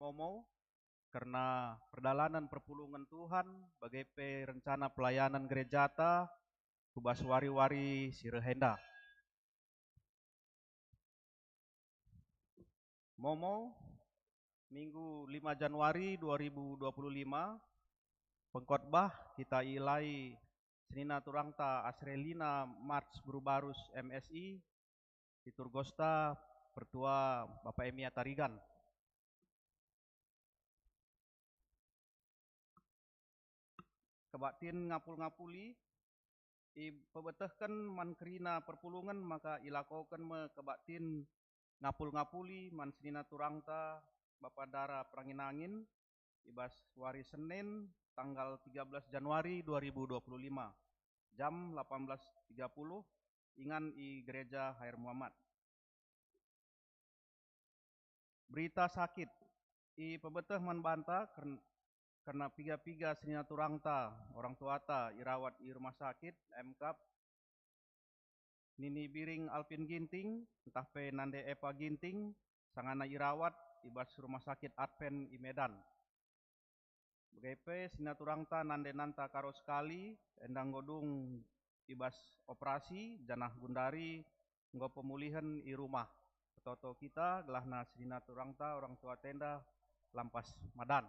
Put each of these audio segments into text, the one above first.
Momo karena perdalanan perpulungan Tuhan bagai rencana pelayanan gerejata kubas wari-wari sirehenda. Momo Minggu 5 Januari 2025 pengkhotbah kita ilai Senina Turangta Asrelina March Brubarus MSI di Turgosta Pertua Bapak Emia Tarigan. Kebatin ngapul-ngapuli pebetehkan mankerina perpulungan maka ilakokan me kebatin ngapul-ngapuli man Senina Turangta Bapak Dara Peranginangin ibas wari Senin tanggal 13 Januari 2025 jam 18.30 ingan i Gereja Hair Muhammad. Berita sakit i pebeteh manbanta karena piga-piga Senina Turangta orang tuata irawat di rumah sakit MKAP Nini Biring Alpin Ginting entah pe Nande Epa Ginting sangana irawat ibas rumah sakit Advent i Medan. Begepe Senina Turangta Nande nanta karo sekali endang godung ibas operasi janah gundari nggo pemulihan i rumah. Toto kita gelahna Senina Turangta orang tua tenda Lampas Madan.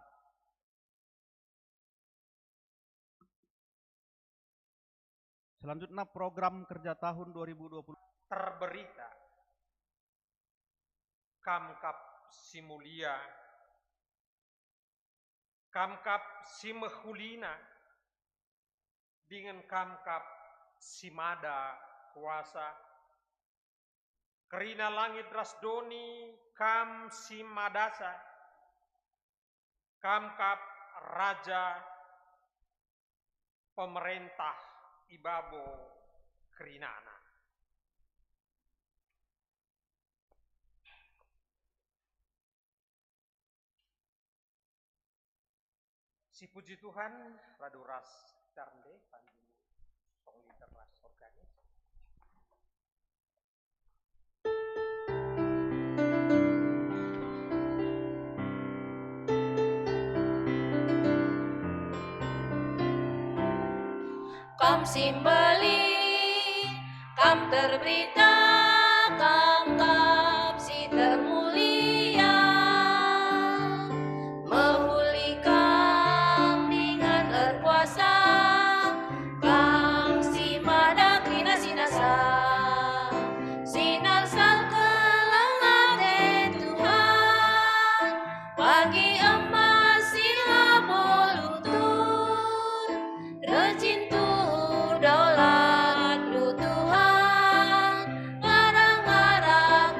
Selanjutnya program kerja tahun 2020 terberita Kamkap Simulia, Kamkap Simehulina dengan Kamkap Simada Kuasa, Kerina Langit Rasdoni Kam Simadasa, Kamkap Raja Pemerintah Ibabo Kerinana. Si puji Tuhan Raduras Darnde Pandu Solidaritas Organis. Kam simbali, kam terberita, kam si termulia, memulihkan dengan berkuasa, kam si mada kina sinasa, sinasal kelangate Tuhan, bagi emas sila bolutun, recintu daulat lu Tuhan, ngarang-ngarang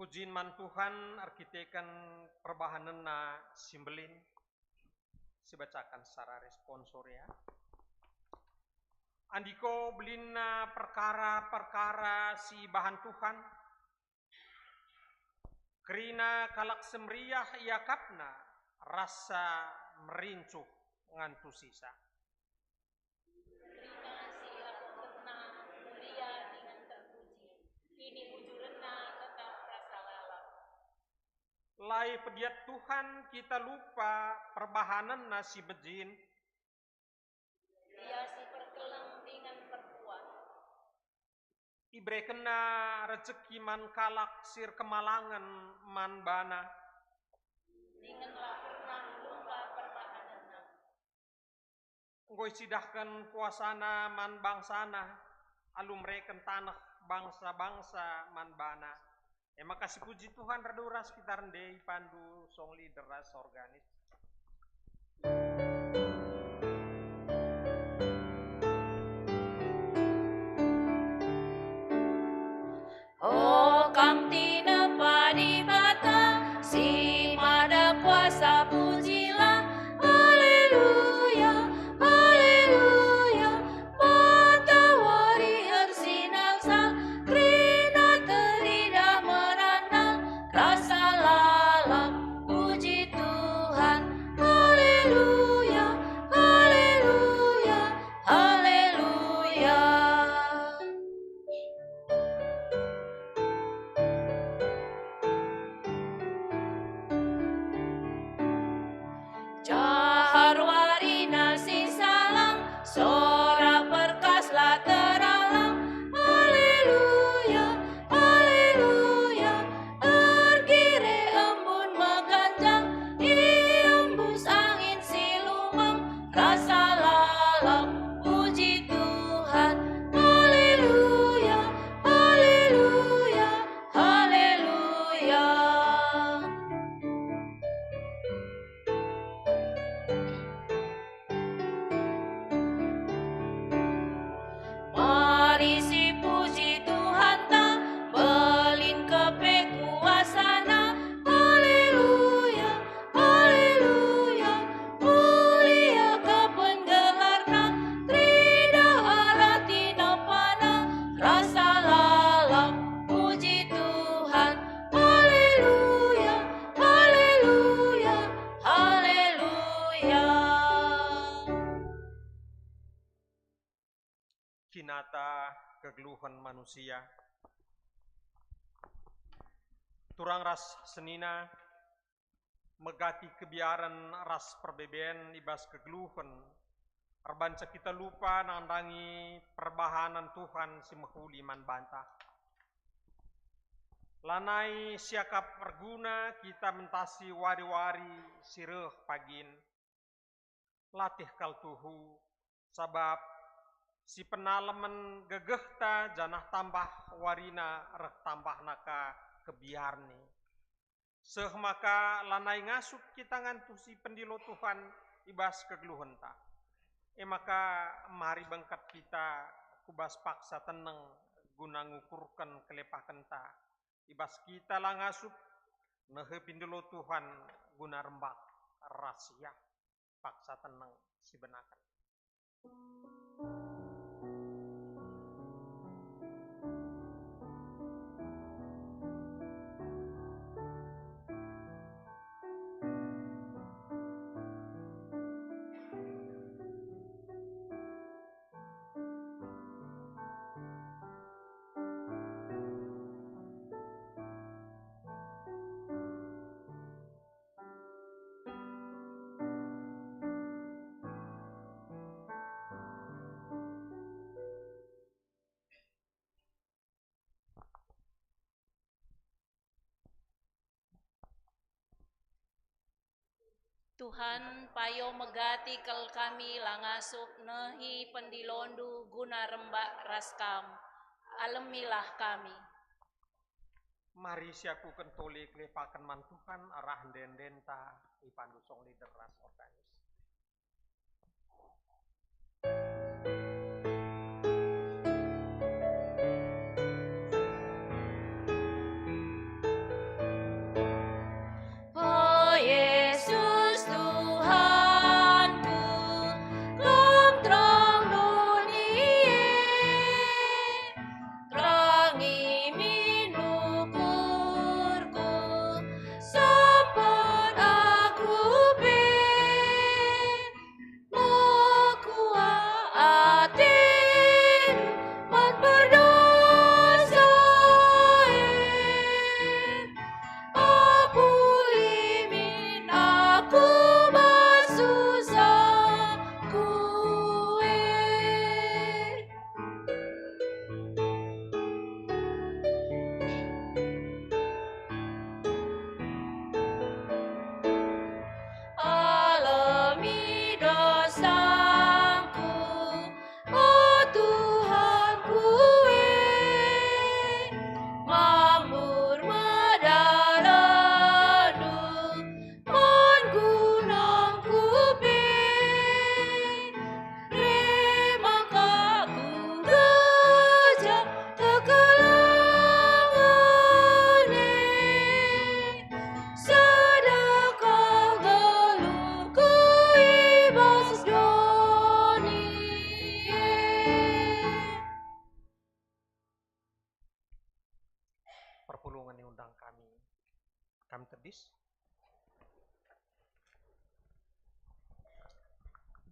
Pujin man Tuhan arkiteken perbahanenna simbelin. Sibacakan secara responsor ya. Andiko belinna perkara-perkara si bahan Tuhan. Kerina kalak semriah ia kapna rasa merincuh ngantu sisa. Terima kasih aku kena mulia dengan terpuji. Kini mujurena tetap rasa lalap. Lai pediat Tuhan kita lupa perbahanan nasi bejin. Dia si perkelem dengan perpuan. Ibre kena rezeki man kalak sir kemalangan man bana. Denganlah pernah lupa perbahanana. Ngoi sidahkan kuasana man bangsana. Alum reken tanah bangsa-bangsa man bana. Makasih puji Tuhan raduras kita rendei pandu song leader ras organis. Oh kamti nepadi bata, si mada kuasa pujilah, haleluya, haleluya. Bata warrior sinalsa, krina teridah merandal, rasa lalap puji Tuhan, haleluya, haleluya, haleluya. Jaharwari nasi salam, sora perkaslah teralam, haleluya, haleluya. Ergire embun meganjang, iembus angin siluman, rasa lalap puji Tuhan, haleluya, haleluya, haleluya. Mari si puji Tuhan ta, belin kepe kuasana, haleluya, haleluya. Mulia kepenggelarna, tridah arati nopana, rasa lalap puji Tuhan, haleluya, haleluya, haleluya. Kinata kegeluhan manusia. Turang ras senina megati kebiaran ras perbeben ibas kegeluhan. Arbanca kita lupa nandangi perbahanan Tuhan si mahuli man bantah. Lanai siakap perguna kita mentasi wari-wari sireh pagin. Latih kal tuhu sabab si penalaman gegehta janah tambah warina rek tambah naka kebiarni. Seh maka lanai ngasuk kita ngantu si pendilo Tuhan ibas kegeluhan ta. Maka mari bangkat kita kubas paksa teneng guna ngukurkan kelepakan ta. Ibas kita lah ngasup nehe pendilo Tuhan guna rembak rahasia paksa teneng si benakan. Tuhan payo megati kel kami langasup nehi pendilondu guna rembak raskam. Alemilah kami. Mari siaku kentoli kelepakan man Tuhan arah dendenta ipandu song leader ras organis.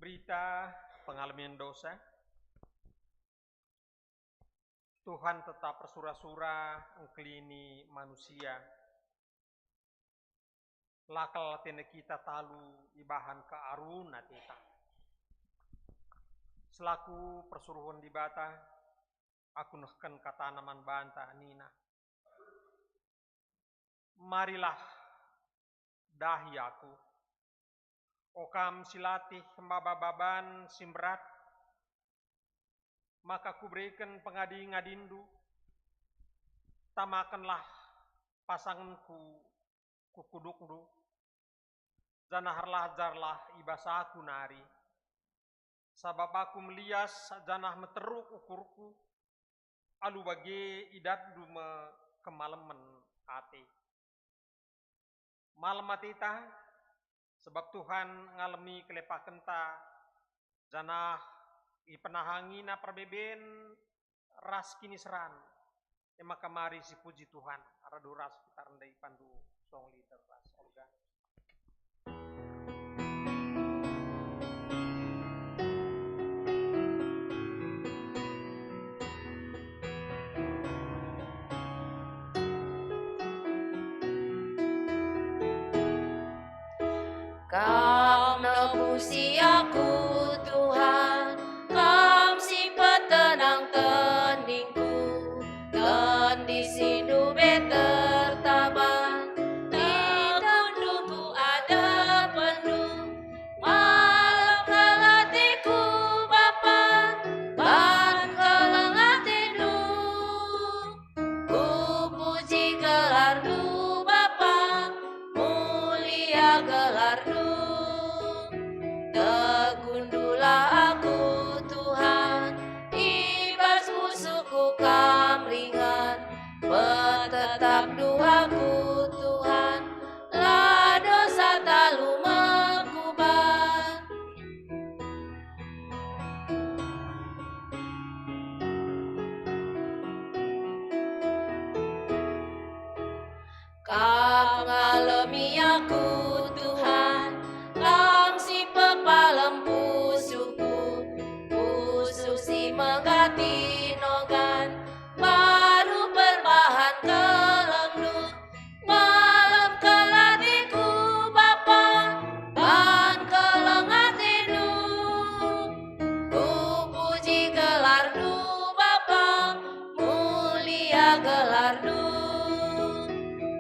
Berita pengalaman dosa. Tuhan tetap bersura-sura engkelini manusia. Lakal tene kita talu ibahan ke aruna teta. Selaku persuruhan di bata, aku nehken kata naman banta nina. Marilah dahi aku. Okam silatih mbababan simberat. Maka ku berikan pengadi ngadindu. Tamakanlah pasanganku kukudukdu. Janah jarlah ibasaku nari. Sabab aku melias janah meteruk ukurku. Alu bagi idaddu me kemalemen ate. Malam matita, sebab Tuhan ngalami kelepakenta janah ipenahangina perbeben ras kini seran. Maka mari si puji Tuhan aradu ras kita rendai pandu song liter ras organ. Kam nebusi aku Tuhan, Kam si petenang teningku, dan di sindu betertaban, di tundukku ada penuh, malam kelatiku Bapa, ban kelengatiku, ku puji gelarmu Bapa, mulia gelarmu. Tegundulah aku Tuhan, ibas musuhku kamringan, bertetap doaku Tuhan, lah dosa talu mekuban. Kam ngalami aku Tuhan, Kam si pepalem pusuku, pusu si megati nogan, baru perbahan kelemdu, malam kelatiku Bapa, ban kelengatinu, ku puji gelarmu Bapa, mulia gelarmu.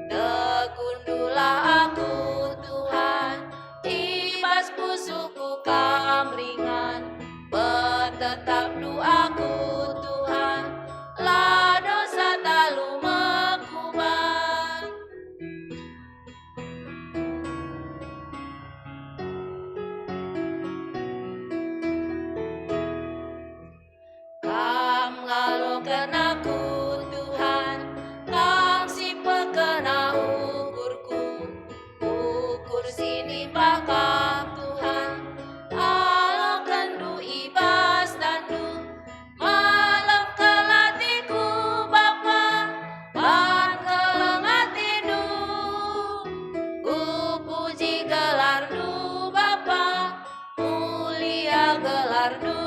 Tegundulah aku Tuhan, ibas pusuku kamringan, bertetap doaku Tuhan, lah dosa talu mekuban. Kam ngaloken aku Tuhan, Kam si pekena ukurku, ukur sini bakam Tuhan, aloken du ibas dandu, malam kelatiku Bapa, ban kelengatinu, ku puji gelarmu Bapa, mulia gelarmu.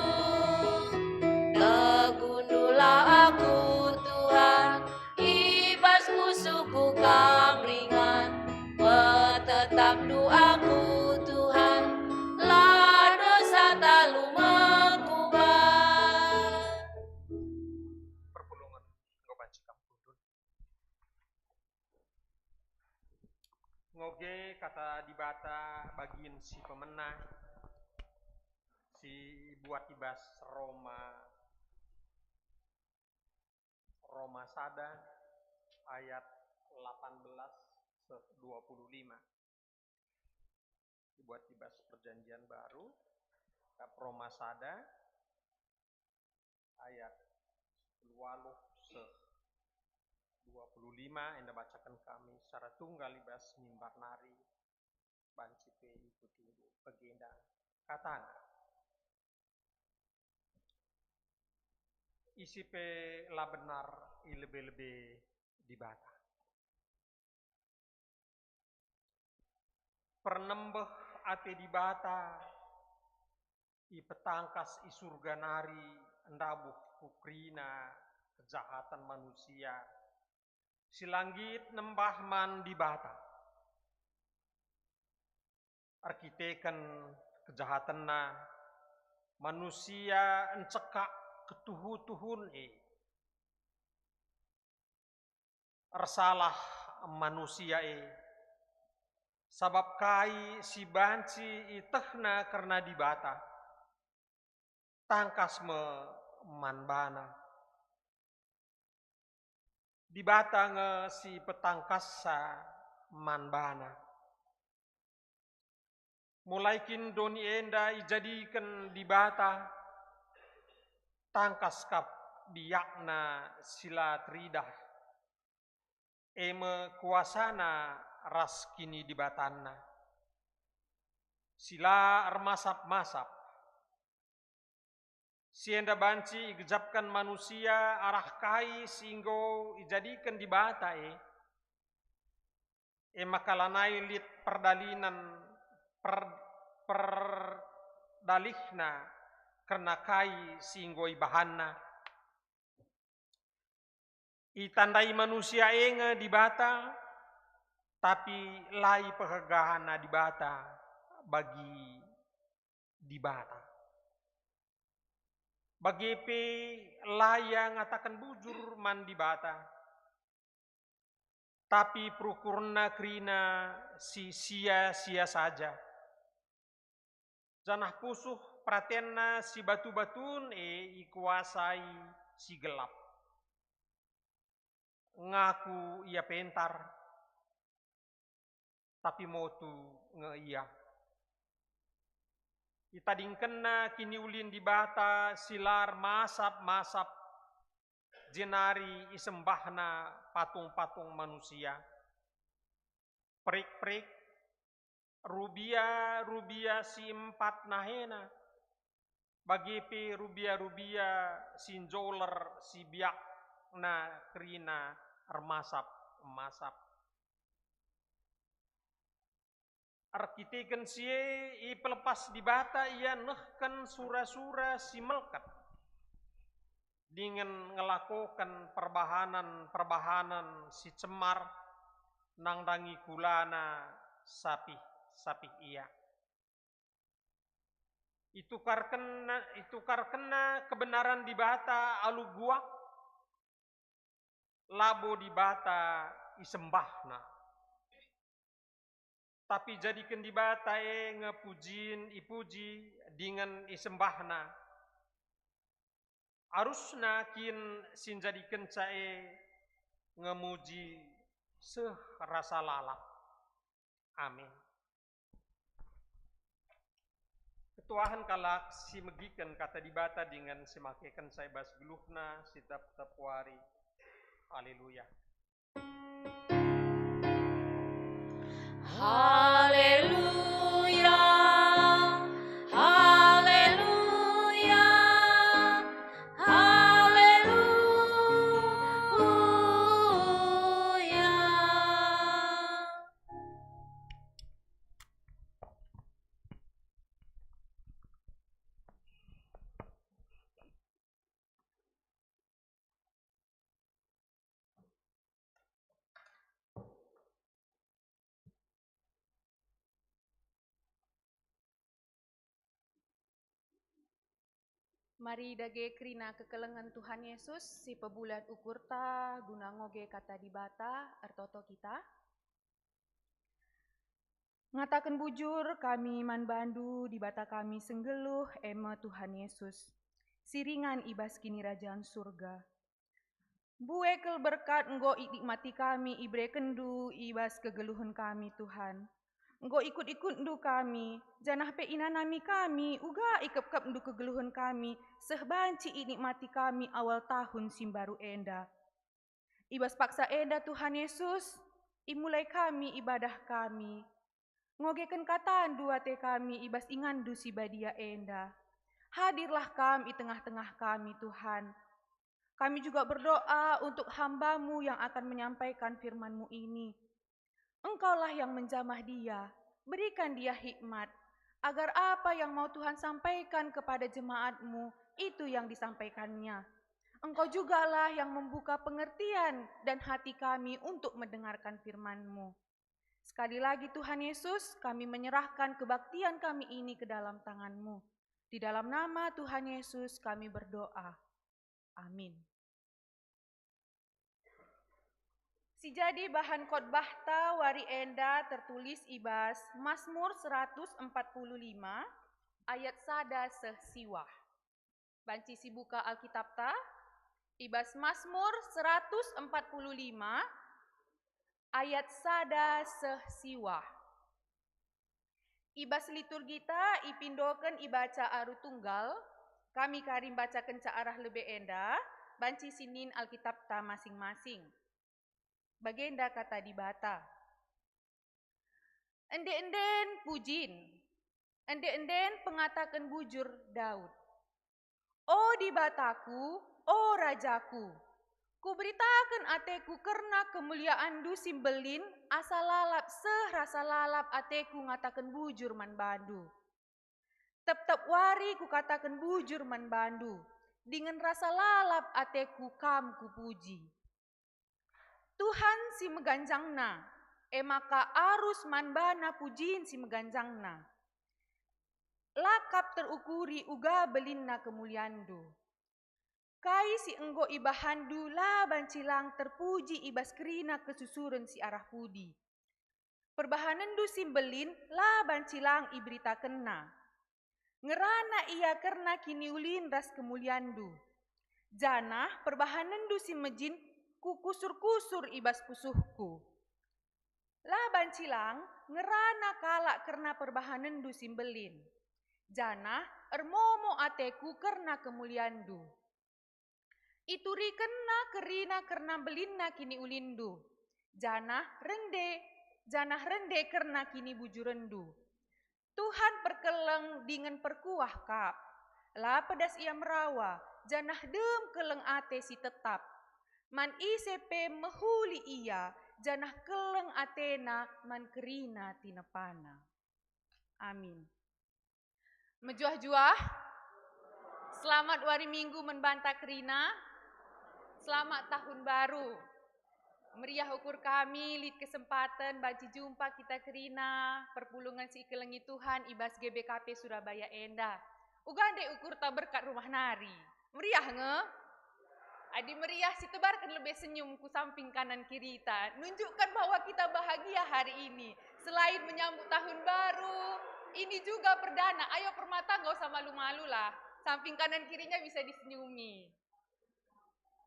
Tegundulah aku Tuhan, ibas musuhku kamringan, bertetap doaku Tuhan, lah dosa talu mekuban. Perpulungan ngobanci kampundun. Ngoge kata di bata bagian si pemenang, si buat ibas Roma Sada ayat 18-25. Dibuat ibas perjanjian baru, kap Roma Sada ayat 20-25 yang bacakan kami secara tunggal ibas mimbar nari banci pe ikuti pegendang katang. Isi pe la benar lebih-lebih di bata. Pernembeh ate di bata I petangkas i surga nari ndabuh kukrina kejahatan manusia. Si langgit nembah man di bata. Arkiteken kejahatan na manusia encekak ketuhu-tuhun Ersalah manusia sabab kai si banci itehna karena dibata tangkas me manbana dibata nge si petangkasa manbana mulai kin doni enda ijadikan dibata tangkas kap biakna sila tridah eme kuasana ras kini dibatanna sila ermasap-masap sienda banci igejapkan manusia arah kai singgo ijadikan dibata makalanai lit perdalinan perdalihna karena kai singgo ibahanna itandai manusia enga dibata tapi lai pehegahana dibata bagi dibata bagi pe laya ngatakan bujur man dibata tapi prukurna krina si sia-sia saja janah pusuh pratenna si batu-batun ikuasai si gelap ngaku ia pentar tapi motu nge iya itadingkenna kini ulin dibata silar masap-masap jenari isembahna patung-patung manusia prik-prik rubia si empat nahena bagi pi rubia sinjoler si biak na krina ermasap-masap arkiteken sie i pelepas dibata ia nehkan sura-sura si melkat dengan ngelakukan perbahanan si cemar nang dangi kulana sapi iya itu karkena kebenaran dibata alu guak labo dibata isembahna tapi jadikan dibata ngepujin ipuji dengan isembahna arusna kin sinjadikan cae ngemuji rasa lalap amin ketuahan kalak si megikan kata dibata dengan semakekan saya bas geluhna sitap tapwari haleluya Haleluya, haleluya, haleluya. Mari dage krina kekelengan Tuhan Yesus si pebulat ukurta guna ngoge kata dibata ertoto kita. Ngatakan bujur kami man bandu dibata kami senggeluh ema Tuhan Yesus. Siringan ibas kini rajaan surga. Buekel berkat enggo ikmati kami ibre kendu ibas kegeluhan kami Tuhan. Engkau ikut-ikut ndu kami, janah pe inanami kami, uga ikep-kep ndu kegeluhan kami, sehbanci inikmati kami awal tahun simbaru enda. Ibas paksa enda Tuhan Yesus, imulai kami ibadah kami. Ngogeken kataan dua te kami, ibas ingandu si badia enda. Hadirlah kami tengah-tengah kami Tuhan. Kami juga berdoa untuk hamba-Mu yang akan menyampaikan firman-Mu ini. Engkaulah yang menjamah dia, berikan dia hikmat, agar apa yang mau Tuhan sampaikan kepada jemaat-Mu, itu yang disampaikannya. Engkau jugalah yang membuka pengertian dan hati kami untuk mendengarkan firman-Mu. Sekali lagi Tuhan Yesus, kami menyerahkan kebaktian kami ini ke dalam tangan-Mu. Di dalam nama Tuhan Yesus kami berdoa. Amin. Si jadi bahan khotbah ta wari enda tertulis ibas Mazmur 145 ayat sada sesiwah. Banci si buka Alkitab ta, ibas Mazmur 145 ayat sada sesiwah. Ibas liturgi ta ipindoken ibaca aru tunggal, kami karim bacakan ca arah lebih enda, banci sinin Alkitab ta masing-masing. Bagenda kata di bata. Ende-enden pujin, ende-enden pengatakan bujur Daud. O di bataku, o rajaku, kuberitakan ateku karena kemuliaan du simbelin asa lalap rasa lalap ateku ngatakan bujur man bandu. Tep-tep wari ku katakan bujur man bandu, dengan rasa lalap ateku kam ku puji. Tuhan si meganjangna, maka arus manbana pujin si meganjangna. Lakap terukuri uga belinna kemuliandu. Kai si enggo ibahandu la bancilang terpuji ibas kerina kesusuran si arah pudi. Perbahanandu simbelin la bancilang iberita kena. Ngerana ia karena kini ulin ras kemuliandu. Janah perbahanandu si mejin kukusur-kusur ibas pusuhku. Lah bancilang ngerana kalak karena perbahanan du simbelin. Jana ermomo ateku karena kemuliandu. Ituri kena kerina karena belinna kini ulindu. Janah rende karena kini bujurendu. Tuhan perkeleng dengan perkuah kap. Lah pedas ia merawa, janah dem keleng ate si tetap. Man isepe mehuli ia, janah keleng atena man kerina tinepana. Amin. Mejuah-juah, selamat wari minggu membantah kerina, selamat tahun baru. Meriah ukur kami, lid kesempatan, baci jumpa kita kerina, perpulungan si kelengi Tuhan, ibas GBKP Surabaya Enda. Ugande ukur tak berkat rumah nari. Meriah nge? Adi meriah si tebarkan lebih senyum ku samping kanan kiri kita. Nunjukkan bahwa kita bahagia hari ini. Selain menyambut tahun baru, ini juga perdana. Ayo permata gak usah malu-malu lah. Samping kanan kirinya bisa disenyumi.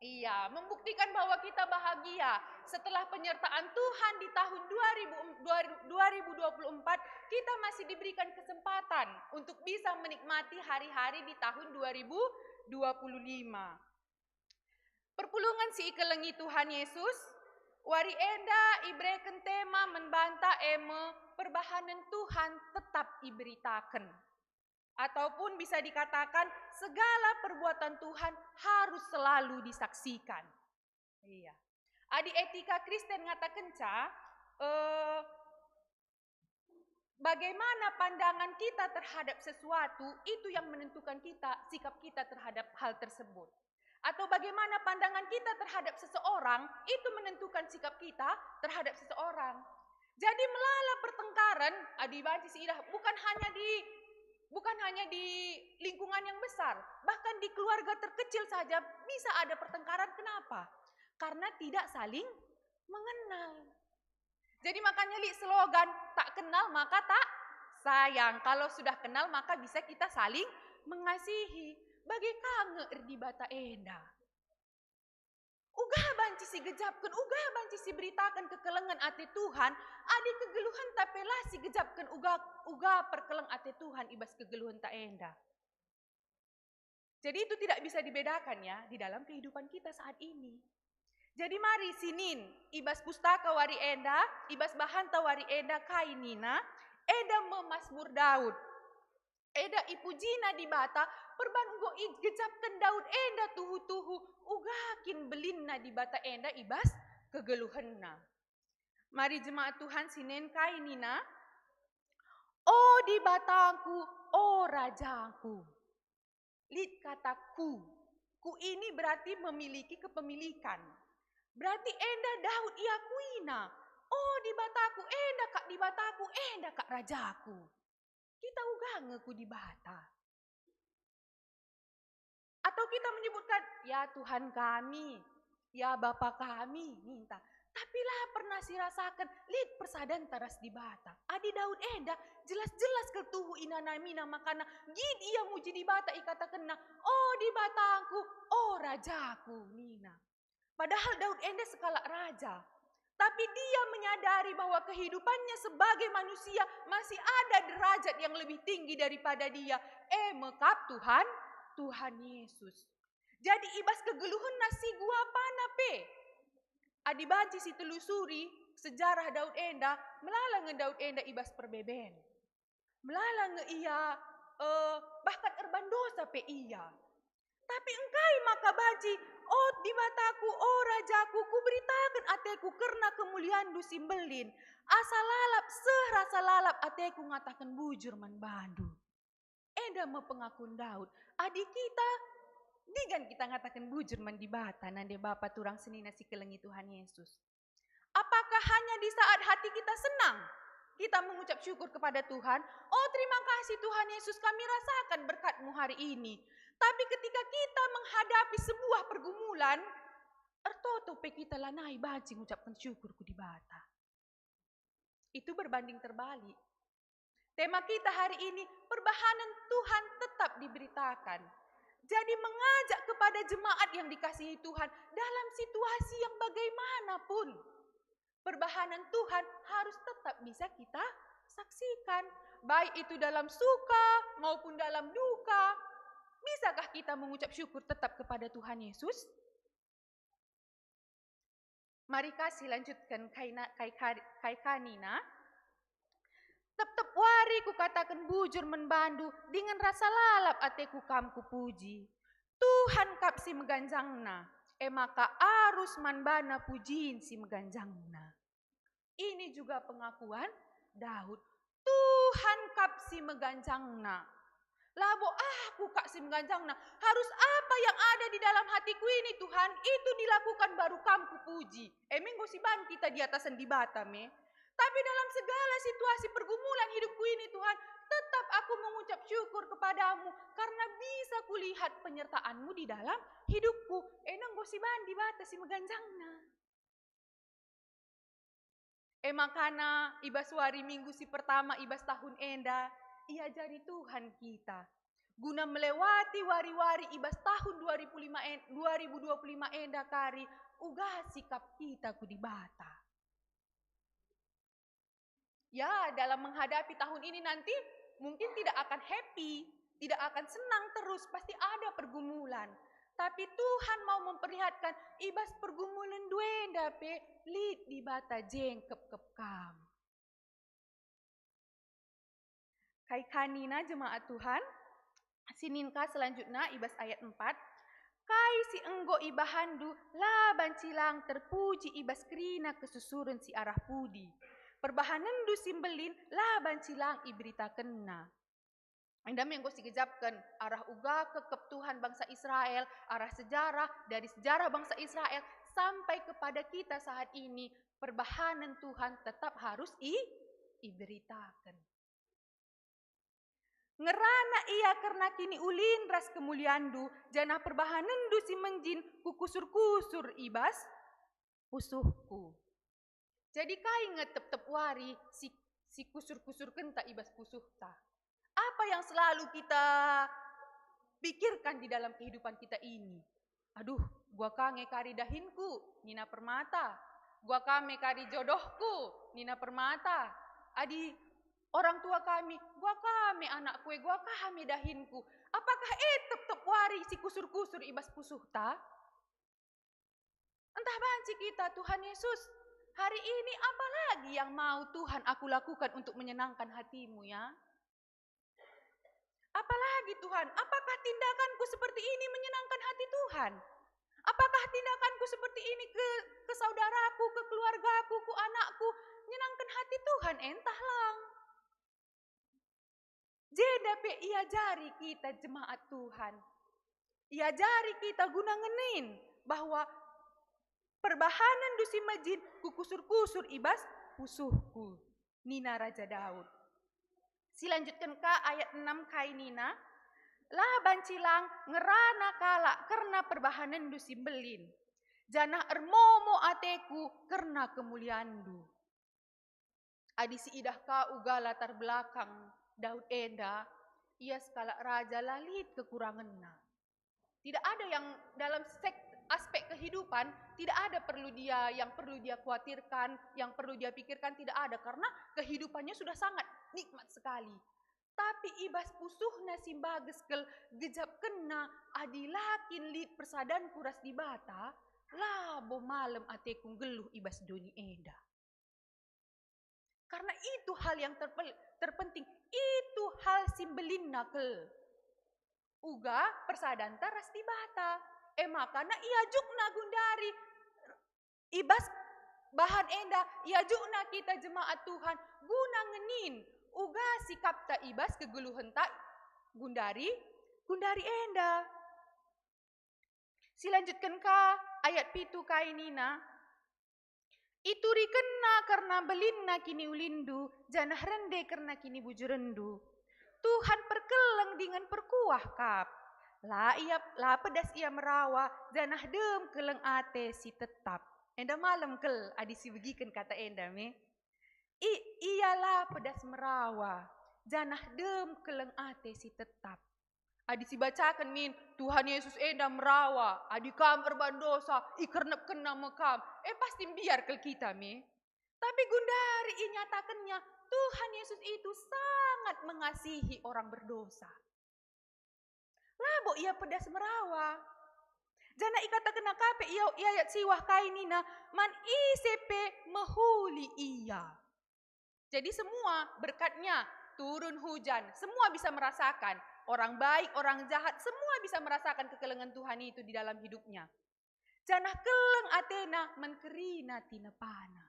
Iya, membuktikan bahwa kita bahagia. Setelah penyertaan Tuhan di tahun 2024, kita masih diberikan kesempatan untuk bisa menikmati hari-hari di tahun 2025. Perpulungan si ikelengi Tuhan Yesus, wari enda ibreken tema membantah perbahanan Tuhan tetap iberitakan. Ataupun bisa dikatakan segala perbuatan Tuhan harus selalu disaksikan. Iya. Adi etika Kristen ngatakan bagaimana pandangan kita terhadap sesuatu itu yang menentukan sikap kita terhadap hal tersebut. Atau bagaimana pandangan kita terhadap seseorang itu menentukan sikap kita terhadap seseorang. Jadi melala pertengkaran, adibanci siidah bukan hanya di lingkungan yang besar, bahkan di keluarga terkecil saja bisa ada pertengkaran. Kenapa? Karena tidak saling mengenal. Jadi makanya slogan tak kenal maka tak sayang. Kalau sudah kenal maka bisa kita saling mengasihi. Bagi kange erdi bata enda. Ugah banci si gejapkan, ugah banci si beritakan kekelengan ate Tuhan, adi kegeluhan tapelah si gejapkan ugah perkeleng ate Tuhan ibas kegeluhan ta enda. Jadi itu tidak bisa dibedakan ya di dalam kehidupan kita saat ini. Jadi mari sinin ibas pustaka wari enda, ibas bahan ta wari enda kainina, eda memasmur Daud. Eda ipujina di bata, perban ugo gejapkan Daud enda tuhu-tuhu, ugakin belinna di bata enda ibas kegeluhanna. Mari jemaat Tuhan sinen kainina. Oh di bataku, oh rajaku. Lihat kata ku. Ku ini berarti memiliki kepemilikan. Berarti enda Daud iakuina. Oh di bataku, enda kak di bataku, enda kak rajaku. Kita ugangeku di bata. Atau kita menyebutkan, ya Tuhan kami, ya Bapa kami, minta. Tapi lah pernah si rasakan, lihat persadan taras di bata. Adi Daud enda, jelas-jelas ketuhu inana mina makana, gid ia muji di bata ikata kena, oh di bataku, oh rajaku, mina. Padahal Daud enda sekala raja. Tapi dia menyadari bahwa kehidupannya sebagai manusia masih ada derajat yang lebih tinggi daripada dia. Mekap Tuhan Yesus. Jadi ibas kegeluhan nasi gua pana pe. Adi banci si telusuri sejarah Daud enda, melala nge Daud enda ibas perbeben. Melala nge ia bahkan erban dosa pe iya. Tapi engkai maka banci, oh di mataku, oh rajaku, ku beritakan ateku karena kemuliaan du simbelin. Asal lalap, serasa lalap ateku ngatakan bujur man bandu. Enda me pengakun Daud, adik kita, digan kita ngatakan bujur man di bata, nande Bapa turang senina si kelengi Tuhan Yesus. Apakah hanya di saat hati kita senang, kita mengucap syukur kepada Tuhan, oh terima kasih Tuhan Yesus kami rasakan berkat-Mu hari ini. Tapi ketika kita menghadapi sebuah pergumulan, ertotope kita lanai banci mengucapkan syukurku di bata. Itu berbanding terbalik. Tema kita hari ini, perbahanan Tuhan tetap diberitakan. Jadi mengajak kepada jemaat yang dikasihi Tuhan dalam situasi yang bagaimanapun. Perbahanan Tuhan harus tetap bisa kita saksikan. Baik itu dalam suka maupun dalam duka. Bisakah kita mengucap syukur tetap kepada Tuhan Yesus? Mari kasih lanjutkan kai kanina. Tetap wari ku katakan bujur menbandu dengan rasa lalap ateku kamku puji. Tuhan kap si meganjangna, maka arus manbana pujiin si meganjangna. Ini juga pengakuan Daud. Tuhan kap si meganjangna. Labo aku kak si meganjangna. Harus apa yang ada di dalam hatiku ini Tuhan, itu dilakukan baru kamku puji. Menggo si ban kita di atasan di Batame. Tapi dalam segala situasi pergumulan hidupku ini Tuhan, tetap aku mengucap syukur kepadamu karena bisa kulihat penyertaan-Mu di dalam hidupku. Enang gosiban di batas si meganjangna. Makana ibas wari minggu si pertama ibas tahun enda, ia jadi Tuhan kita. Guna melewati wari-wari ibas tahun 2025 enda kari, uga sikap kita ku di bata. Ya, dalam menghadapi tahun ini nanti mungkin tidak akan happy, tidak akan senang terus, pasti ada pergumulan. Tapi Tuhan mau memperlihatkan ibas pergumulan duenda pe lid di bata jengkep kep kam. Kai kanina jemaat Tuhan, sininka selanjutnya ibas ayat 4. Kai si enggo ibahandu laban cilang terpuji ibas krina kesusurun si arah pudi. Perbahanan du simbelin laban cilang iberita kena. Anda menggo sigejapkan arah uga kekep Tuhan bangsa Israel, arah sejarah dari sejarah bangsa Israel sampai kepada kita saat ini, perbahanan Tuhan tetap harus iberitakan. Ngerana ia karena kini ulin ras kemuliandu, janah perbahanan du si menjin kukusur-kusur ibas pusuhku. Jadi kai ngetep-tep wari si kusur-kusur kenta ibas pusuh ta. Apa yang selalu kita pikirkan di dalam kehidupan kita ini? Aduh, gua kange kari dahinku, Nina Permata. Gua kame kari jodohku, Nina Permata. Adi orang tua kami, gua kame anak kue, gua kame dahinku. Apakah tep-tep wari si kusur-kusur ibas pusuh ta? Entah banci kita Tuhan Yesus. Hari ini apa lagi yang mau Tuhan aku lakukan untuk menyenangkan hatimu ya? Apalagi Tuhan, apakah tindakanku seperti ini menyenangkan hati Tuhan? Apakah tindakanku seperti ini ke saudaraku, ke keluargaku, ke anakku, menyenangkan hati Tuhan? Entahlah. enda pe ia jari kita jemaat Tuhan. Ia jari kita guna ngenin bahwa perbahanan dusi majin kukusur-kusur ibas pusuhku. Nina Raja Daud. Silanjutkan ka ayat 6 kai Nina. Lah bancilang ngerana kala karena perbahanan dusi belin. Janah ermomo ateku karena kemuliaandu. Adisi idah ka uga latar belakang Daud enda. Ia skala raja lalit kekurangannya. Tidak ada yang dalam aspek kehidupan, tidak ada yang perlu dia khawatirkan, yang perlu dia pikirkan, tidak ada. Karena kehidupannya sudah sangat nikmat sekali. Tapi ibas pusuhna simbages kel gejap kena adilakin lit persadan kuras di bata, labo malam atekung geluh ibas doni eda. Karena itu hal yang terpenting, itu hal simbelinna kel. Uga persadan taras di bata. Makana iajukna gundari ibas bahan enda, iajukna kita jemaat Tuhan guna ngenin uga sikap ta ibas kegeluhan ta gundari enda. Silanjutkan ka ayat 7 kai Nina. Ituri kena karena belinna kini ulindu, janah rende karena kini bujurendu. Tuhan perkeleng dengan perkuah kap. La pedas ia merawa, janah dem keleng ate si tetap. Enda malam kel adisi begikan kata enda me. Ialah pedas merawa, janah dem keleng ate si tetap. Adisi bacakan min, Tuhan Yesus enda merawa, adikam erban dosa, ikernep kena mekam. Pasti biar kel kita me. Tapi gundari nyatakannya, Tuhan Yesus itu sangat mengasihi orang berdosa. Labo ia pedas merawa. Jana ikata kena kape ia ayat siwah kainina man isepe mehuli ia. Jadi semua berkatnya turun hujan, semua bisa merasakan. Orang baik, orang jahat, semua bisa merasakan kekelengan Tuhan itu di dalam hidupnya. Jana keleng atena menkerina tina pana.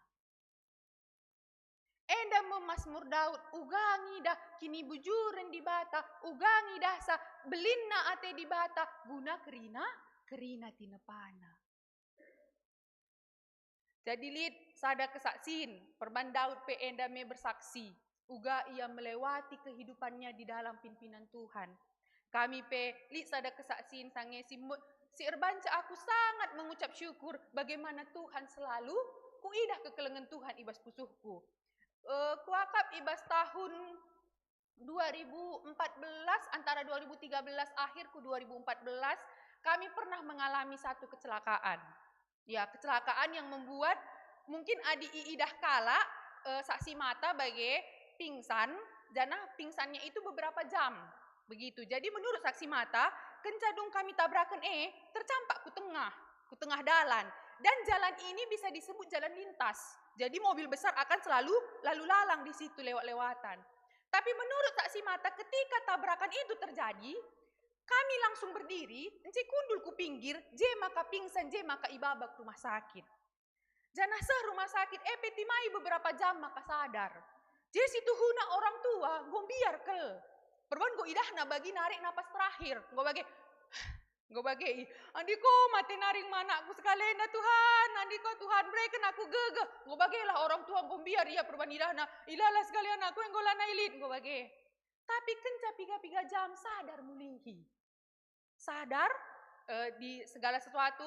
Enda memasmur Daud, ugangi dah kini bujuren di bata, ugangi dah sa belinna ate di bata, guna kerina tina pana. Jadi lid sada kesaksin, perban Daud pe enda me bersaksi, uga ia melewati kehidupannya di dalam pimpinan Tuhan. Kami pe lid sada kesaksin sange si erbanca aku sangat mengucap syukur bagaimana Tuhan selalu kuidah kekelengan Tuhan ibas pusuhku. Kuakap ibas tahun 2014 antara 2013 akhir ke 2014 kami pernah mengalami satu kecelakaan. Ya, kecelakaan yang membuat mungkin adi iidah kala saksi mata bagi pingsan, jana pingsannya itu beberapa jam. Begitu. Jadi menurut saksi mata, kencadung kami tabrakan tercampak ku tengah dalan. Dan jalan ini bisa disebut jalan lintas. Jadi mobil besar akan selalu lalu lalang di situ lewat-lewatan. Tapi menurut saksi mata ketika tabrakan itu terjadi, kami langsung berdiri, encik kundul ku pinggir, je maka pingsan, je maka ibabak rumah sakit. Jenazah rumah sakit petimai beberapa jam maka sadar. Je situ huna orang tua, gombiar kel. Perban go idahna bagi narik napas terakhir, go bagi, andiko mati naring mana aku sekalian Tuhan, andiko Tuhan berikan aku gegeh, go bagilah orang tua gombiar ia perban idahna, ilalah sekalian aku yang golana ilin, go bagi. Tapi kenca 3 jam sadar mulinghi. Sadar di segala sesuatu,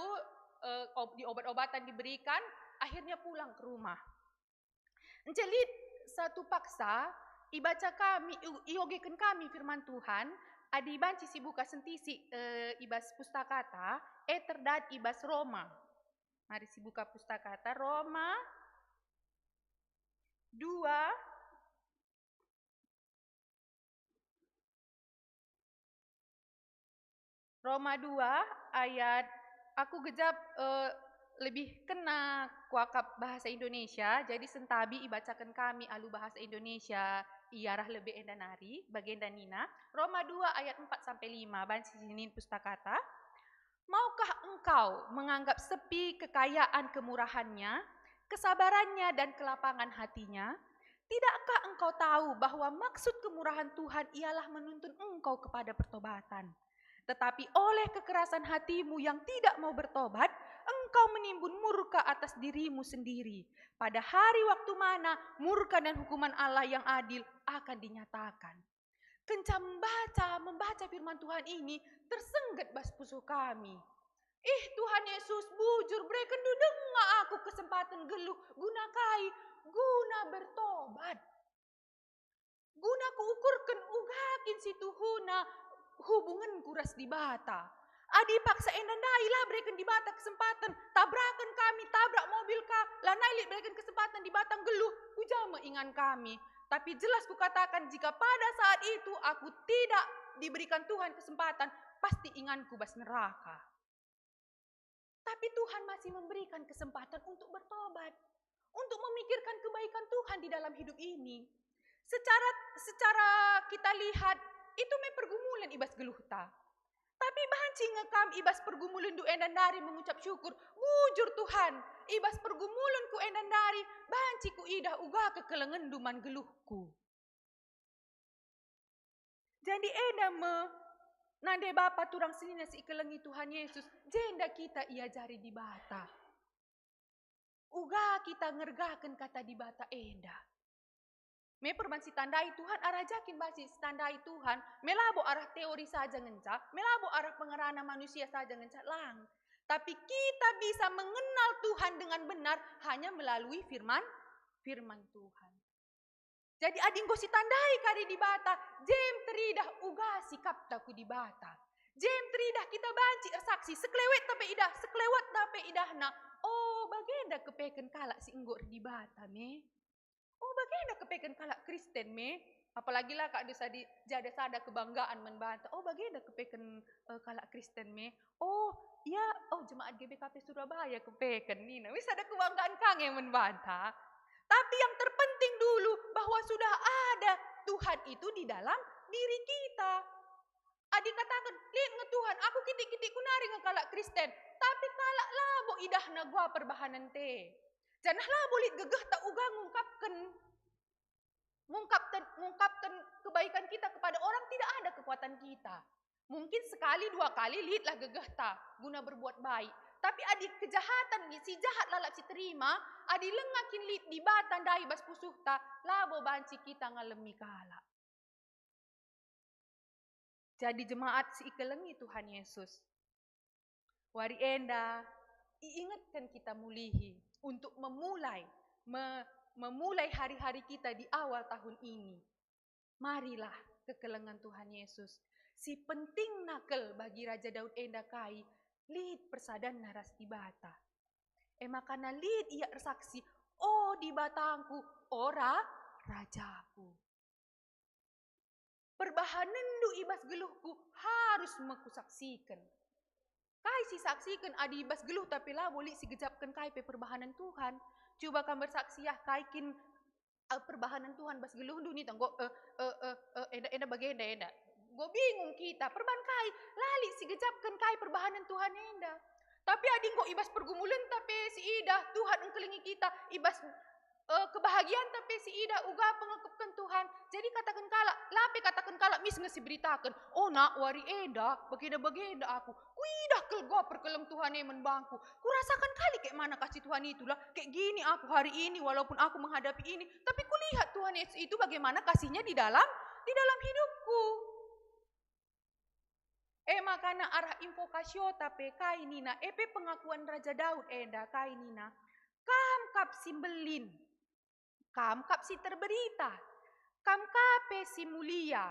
di obat-obatan diberikan, akhirnya pulang ke rumah. Encelit satu paksa, ibaca kami, iogekan kami firman Tuhan, adi banci si buka sentisi ibas pustakata, terdad ibas Roma. Mari si buka pustakata, Roma 2, Roma 2 ayat, aku gejap lebih kena kuakap bahasa Indonesia, jadi sentabi ibacakan kami alu bahasa Indonesia, iarah lebih endanari, bagian danina. Roma 2 ayat 4-5, banci sinin pustakata. Maukah engkau menganggap sepi kekayaan kemurahannya, kesabarannya dan kelapangan hatinya, Tidakkah engkau tahu bahwa maksud kemurahan Tuhan ialah menuntun engkau kepada pertobatan? Tetapi oleh kekerasan hatimu yang tidak mau bertobat, engkau menimbun murka atas dirimu sendiri. Pada hari waktu mana murka dan hukuman Allah yang adil akan dinyatakan. Kencang membaca firman Tuhan ini, tersengget bas puso kami. Tuhan Yesus, bujur berikan denga aku kesempatan geluh guna bertobat. Guna kuukurkan ugakin si Tuhuna hubungan kuras di bata. Adi paksa endandailah berikan di bata kesempatan, tabrakan kami, tabrak mobil ka, lanailit berikan kesempatan di batang geluh, ujama ingan kami. Tapi jelas kukatakan jika pada saat itu aku tidak diberikan Tuhan kesempatan, pasti inganku bas neraka. Tapi Tuhan masih memberikan kesempatan untuk bertobat, untuk memikirkan kebaikan Tuhan di dalam hidup ini. Secara kita lihat, itu pergumulan ibas geluhta. Tapi banci ngekam ibas pergumulan du endandari mengucap syukur, bujur Tuhan, ibas pergumulan ku endandari, banci ku idah uga kekelengan duman geluhku. Jadi nande Bapa turang senina si ikelengi Tuhan Yesus, jenda kita ia jari di bata. Uga kita ngergakan kata di bata enda. Me perbansi tandai Tuhan, arah jakin basi tandai Tuhan, melabo arah teori saja ngencak, melabo arah pengerana manusia saja ngencak lang. Tapi kita bisa mengenal Tuhan dengan benar hanya melalui firman Tuhan. Jadi adinggo si tandai kari di bata, jem teridah uga sikap taku di bata. Jem teridah kita banci saksi, seklewet tapi idahna. Oh bagenda kepeken kalak si enggor di bata me. Oh bagenda kepeken kalak Kristen me. Apalagi lah kak dosa di jada sada kebanggaan membanta. Oh bagenda kepeken kalak Kristen me. Oh ya, jemaat GBKP Surabaya kepeken Nina. Wis ada kebanggaan kang yang membanta. Tapi yang terpenting dulu bahwa sudah ada Tuhan itu di dalam diri kita. Adi katakan, lihat nge Tuhan, aku kitik-kitik kunari ngekalak Kristen. Tapi kalak labo idahna gua perbahanan te. Janah labo lit gegeh tak uga ngungkapkan kebaikan kita kepada orang, tidak ada kekuatan kita. Mungkin sekali dua kali lihat lah gegeh ta guna berbuat baik. Tapi adik kejahatan si jahat lalap si terima, adik lengakin lit di batan dai bas pusuhta, labo banci kita ngalemi kala. Jadi jemaat si ikelengi Tuhan Yesus. Wari enda, iingatkan kita mulihi untuk memulai hari-hari kita di awal tahun ini. Marilah kekelengan Tuhan Yesus. Si penting nakel bagi Raja Daud enda kai, lid persadan naras di bata. Makana lid ia saksi, di batangku, ora rajaku. Perbahanan du ibas geluhku harus mekusaksikan. Kai si saksikan adi ibas geluh tapi lah boleh si gejapkan kai pe perbahanan Tuhan. Coba kan bersaksi ya kaikin perbahanan Tuhan bas geluh du nih tanggo eda bagenda. Gue bingung kita, perban kai, lali si gejapkan kai perbahanan Tuhan enda. Tapi ading kok ibas pergumulan tapi si Ida, Tuhan engkelingi kita, ibas kebahagiaan tapi si Ida uga pengekupkan Tuhan. Jadi katakan kalak, mis ngesi beritakan, nak wari eda, bagenda aku. Kuidah kel gua perkeleng Tuhan emen bangku. Kurasakan kali kayak mana kasih Tuhan itulah, kayak gini aku hari ini walaupun aku menghadapi ini, tapi kulihat Tuhan Yesus itu bagaimana kasihnya di dalam hidupku. Makana arah invokasio tapi kai nina, pengakuan Raja Daud enda kai nina. Kam kap simbelin, kam kap si terberita, kam kape si mulia,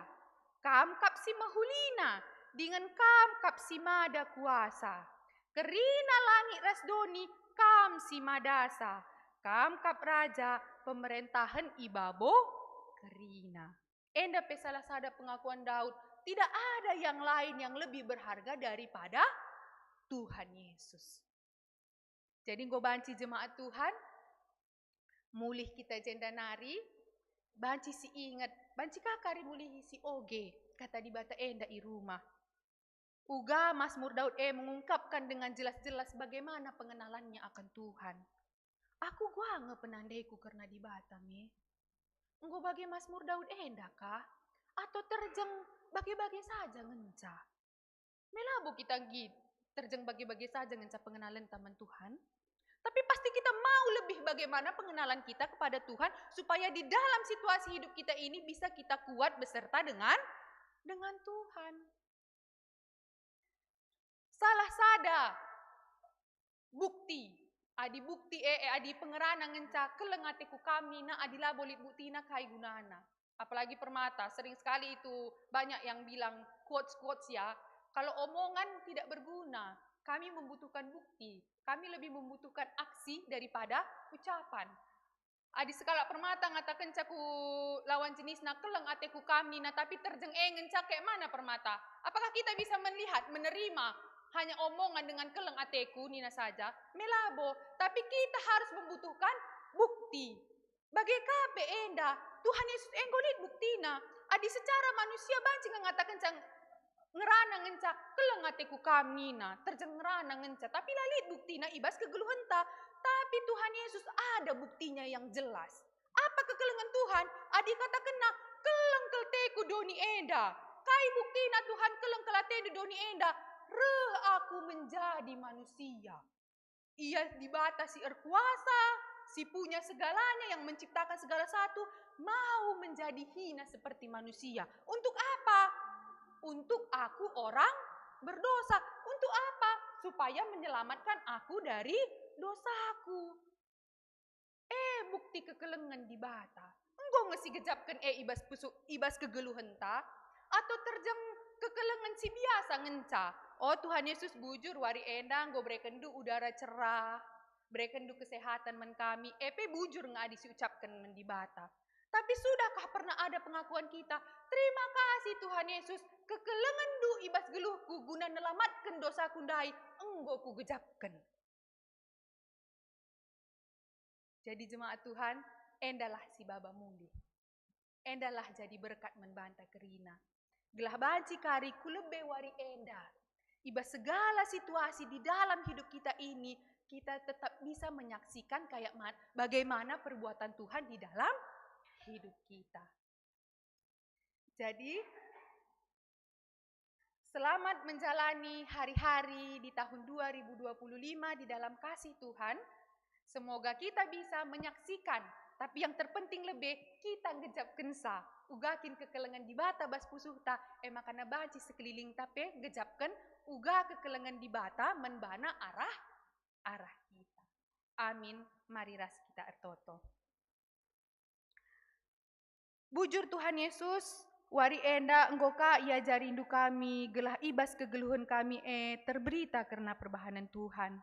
kam kap si mahulina, dengan kam kap si mada kuasa. Kerina langit rasdoni, kam si madasa, kam kap raja pemerintahan ibabo kerina. Enda pe salah sada pengakuan Daud, tidak ada yang lain yang lebih berharga daripada Tuhan Yesus. Jadi gue banci jemaat Tuhan, mulih kita jenda nari, banci si ingat, banci kakari mulih si oge, kata di bata enda i rumah. Uga Mazmur Daud mengungkapkan dengan jelas-jelas bagaimana pengenalannya akan Tuhan. Aku gua ngepenandaiku karena di bata me. Enggo bagi Mazmur Daud enda kah? Atau terjeng bagi-bagi saja ngenca? Melabo kita terjeng bagi-bagi saja ngenca pengenalan taman Tuhan? Tapi pasti kita mau lebih bagaimana pengenalan kita kepada Tuhan supaya di dalam situasi hidup kita ini bisa kita kuat beserta dengan Tuhan. Salah sada bukti adi pengerana ngenca kelengateku kami na adila boleh buktina kai gunana. Apalagi Permata, sering sekali itu banyak yang bilang quotes ya, kalau omongan tidak berguna, kami membutuhkan bukti, kami lebih membutuhkan aksi daripada ucapan. Adi sekala Permata ngatakan caku lawan jenis na keleng ateku kami na tapi terjeng engen cak mana Permata? Apakah kita bisa melihat, menerima hanya omongan dengan keleng ateku nina saja? Melabo, tapi kita harus membutuhkan bukti. Bagi kape enda, Tuhan Yesus enggolit buktina. Adi secara manusia banci ngatakan cang ngerana ngenca keleng ateku kami na terjeng ngerana ngenca tapi lalit buktina ibas kegeluhenta. Tapi Tuhan Yesus ada buktinya yang jelas. Apa kekelengan Tuhan? Adi kata kena keleng kelteku doni enda. Kai buktina Tuhan keleng kelate doni enda. Reh aku menjadi manusia. Ia dibatasi erkuasa, si punya segalanya yang menciptakan segala satu, mau menjadi hina seperti manusia. Untuk apa? Untuk aku orang berdosa. Untuk apa? Supaya menyelamatkan aku dari dosaku. Bukti kekelengan di bata. Enggo ngesi gejapkan ibas kegeluhan ta? Atau terjeng kekelengan si biasa ngenca. Oh Tuhan Yesus bujur wari endang go brekendu udara cerah. Brekendu kesehatan men kami. Bujur ngadi si ucapkan men di bata. Tapi sudahkah pernah ada pengakuan kita? Terima kasih Tuhan Yesus. Kekelengan du ibas geluhku guna nelamatkan dosa kundai. Enggo ku gejapkan. Jadi jemaat Tuhan, endalah si baba mundi. Endalah jadi berkat membanta kerina. Gelah banci kari kulebe wari enda. Iba segala situasi di dalam hidup kita ini, kita tetap bisa menyaksikan kayak bagaimana perbuatan Tuhan di dalam hidup kita. Jadi, selamat menjalani hari-hari di tahun 2025 di dalam kasih Tuhan. Semoga kita bisa menyaksikan, tapi yang terpenting lebih kita ngejap kensa. Ugakin kekelengan di bata bas pusuhta, makana baci sekeliling tape gejapkan uga kekelengan di bata menbana arah kita. Amin. Mari ras kita ertoto. Bujur Tuhan Yesus, wari enda enggoka ia jarindu kami, gelah ibas kegeluhan kami terberita karena perbahanan Tuhan.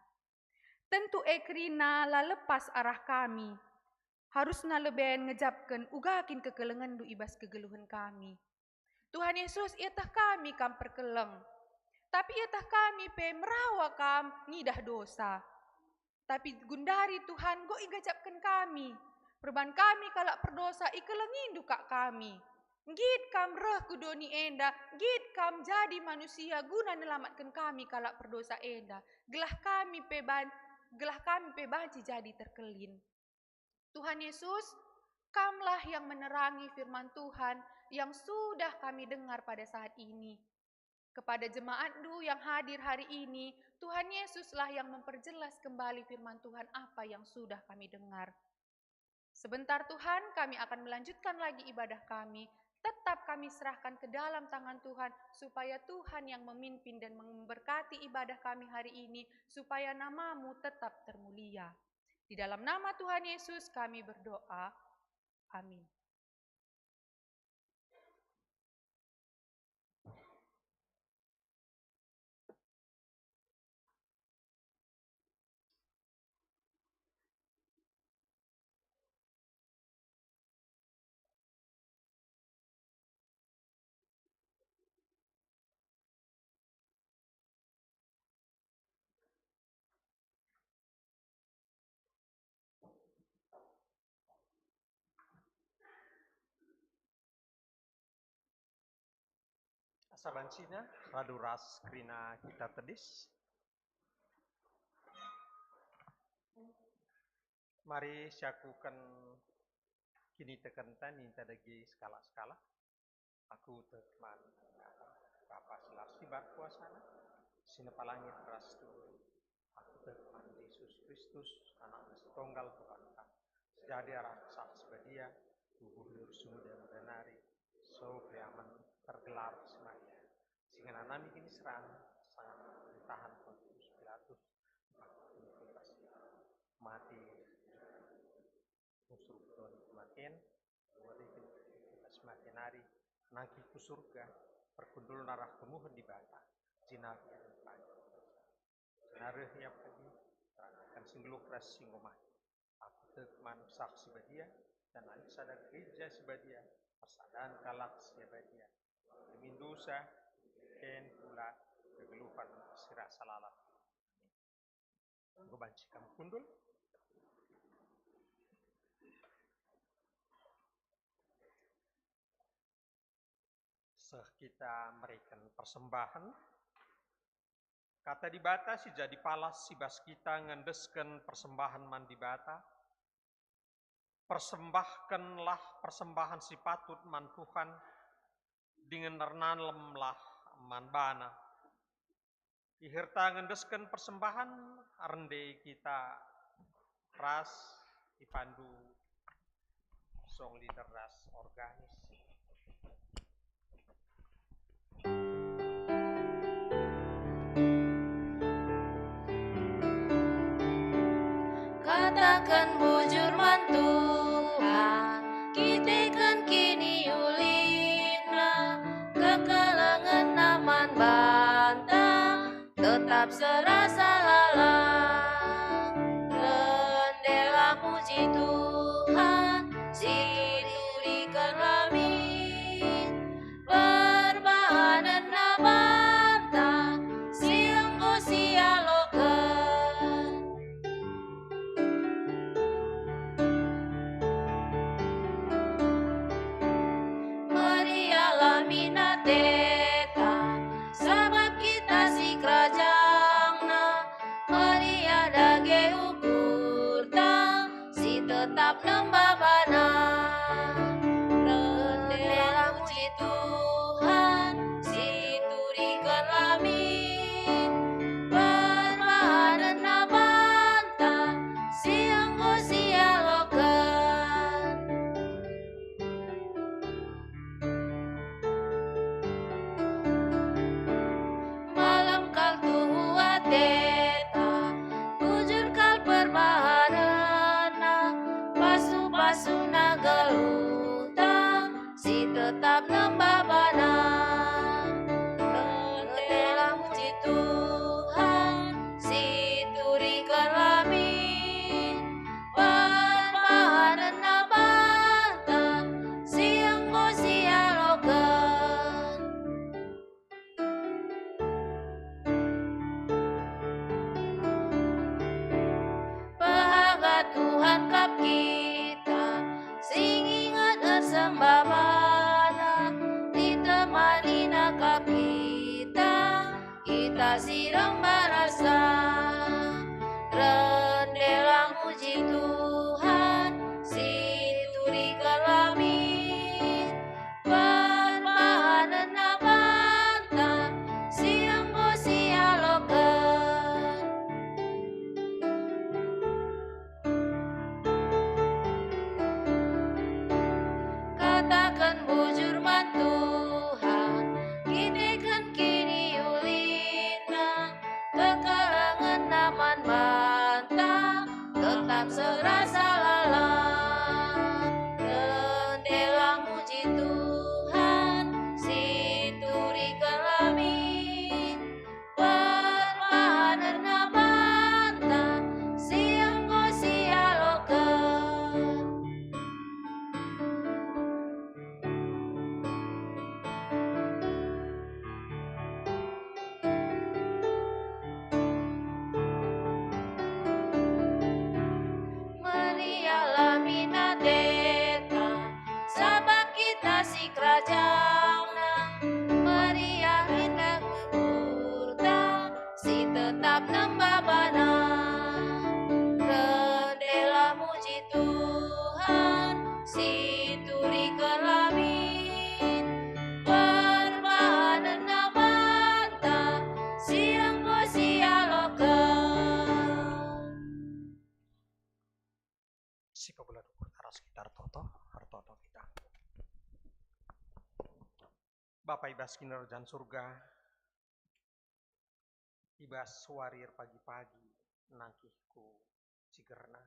Tentu kerina la lepas arah kami. Harusna leben ngejapkan ugakin kekelengan du ibas kegeluhan kami. Tuhan Yesus iatah kami kam perkeleng. Tapi iatah kami merawa kam ngidah dosa. Tapi gundari Tuhan go igajapkan kami. Perban kami kalak perdosa ikelengin duka kami. Git kam reh kudoni enda. Git kam jadi manusia guna nelamatkan kami kalak perdosa enda. Gelah kami pebanci jadi terkelin. Tuhan Yesus, Kamlah yang menerangi firman Tuhan yang sudah kami dengar pada saat ini. Kepada jemaat-Du yang hadir hari ini, Tuhan Yesuslah yang memperjelas kembali firman Tuhan apa yang sudah kami dengar. Sebentar Tuhan, kami akan melanjutkan lagi ibadah kami. Tetap kami serahkan ke dalam tangan Tuhan, supaya Tuhan yang memimpin dan memberkati ibadah kami hari ini, supaya nama-Mu tetap termulia. Di dalam nama Tuhan Yesus kami berdoa. Amin. Sabancina, raduras krina kita tedis. Mari syakukan kini tekan ninta dagi skala-skala. Aku teman Bapak Selarsi Barkuasana, sinepalangit rastu. Aku teman Yesus Kristus, anak setunggal Tuhan kami. Sejadi arah saksi sebadia, tubuh liur sumuda mudanari, so priaman tergelar semuanya. Sehingga nami kini serang, sangat ditahan Pontius Pilatus, mati musuh don kematian, wari kita semakin hari, nangki ku surga, perkundul narah kemuhun di bata, jinak yang pagi, jenareh yang pagi, terangkan singluk ras singomah, aku teman saksi badia, dan anik sadar gereja sebadia, persadaan kalak sebadia, demi dosa, ken pula kegeluhan sirah salalat. Gue banci kamu kundul. Kita memberikan persembahan. Kata di bata si jadi palas si bas kita ngendesken persembahan man di bata. Persembahkanlah persembahan si patut man Tuhan dengan nernanem lah man bana. Ihirta ngendesken persembahan rende kita ras dipandu song leader ras organis. Katakan bujur man Tuhan, kita kan kini ulina, kekalangan naman bantah, tetap serasa lalang. Rendela puji Tuhan, siturikan lamin, perbahanan na bantah, sianggo sialokan. Minateta, sebab kita si kerajangna, Maria dage ukurta, si tetap nembabana. Rendela puji Tuhan, si turikan lamin, perbahanan na bantah, sianggo sialokan. Pasuna galuta, si tetap nembabana. Rendela puji Tuhan, si turikan lamin, perbahanan na bantah, sianggo sialokan. Bahaga Tuhan kap kita, sing ingat ersembabana, ditemani nakap kita sirang barasa. Rendela puji Tuhan, si turikan lamin, perbahanan na bantah, sianggo sialokan. Katakan bujur man Tuhan, kita kan kini ulina, kekalangan naman bantah, tetap serah. Bapa ibas kinerjan surga, ibas warir pagi-pagi, nangkihku cigerna,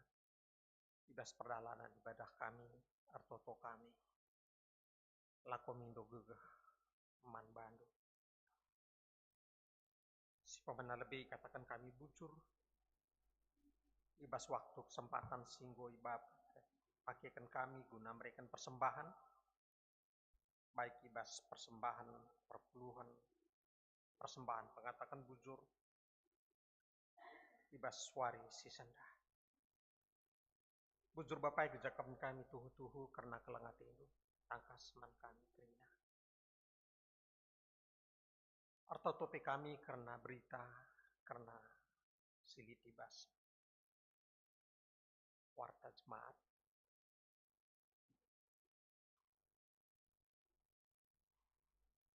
ibas perdalanan ibadah kami, artoto kami, lakomindo gegeh, man bandu. Si pemana lebih katakan kami bujur, ibas waktu kesempatan singgo ibab, pakaikan kami guna memberikan persembahan, baik ibas persembahan perpuluhan, persembahan pengatakan bujur, ibas suari sisanda. Bujur Bapak gejakam kami tuhu-tuhu karena kelengat itu, tangkas man kami kerina. Arto topi kami karena berita, karena silit ibas. Warta jemaat.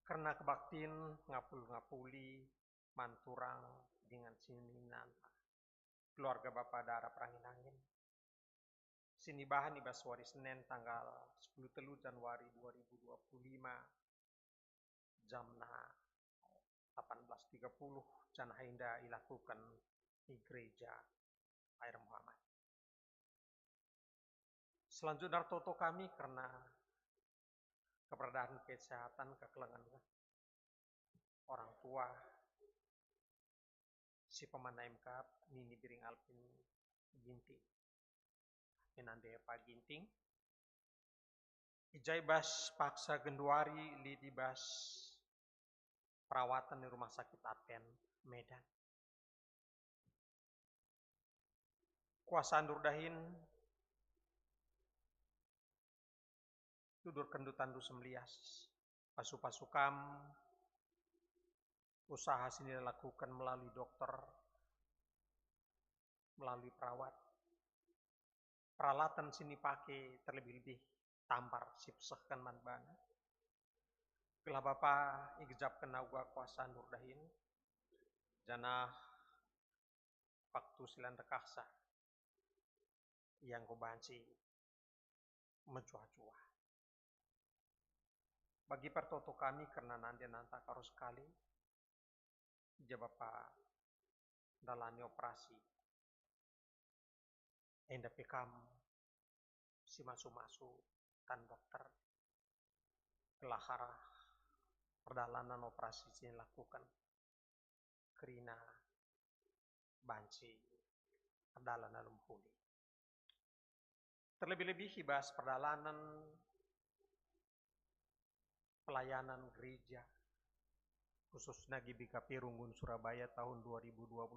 Karena kebaktin ngapul-ngapuli, manturang dengan sininan. Keluarga Bapak Darah Perangin-angin. Sini bahan ibas wari Senin tanggal 10 Januari 2025 jamna 18.30 Jan Hainda dilakukan di gereja Air Muhammad. Selanjutnya toto kami karena keberadaan kesehatan kekelengan orang tua si pemanah MK Nini Biring Alpin Ginting. Menande Pak Ginting, Ijai Bas paksa Genduari Lidi Bas perawatan di Rumah Sakit Aten, Medan. Kuasa Andurdahin, Tudur Kendutan Du Semlias, Pasu-pasukam, usaha sini dilakukan melalui dokter, melalui perawat. Peralatan sini pakai terlebih-lebih tampar sipsehkan manbana. Gelah Bapak igejap kena uga kuasa Nurdahin. Jana waktu silan rekasa. Yang kobansi mencuah-cuah. Bagi pertoto kami karena nanti karo sekali. Ija Bapak dalani operasi. Enda pekam si masu-masu tan dokter kelahara perdalanan operasi yang lakukan kerina banci perdalanan lumpuni. Terlebih-lebih hibas perdalanan pelayanan gereja khususnya GBKP Runggun Surabaya tahun 2025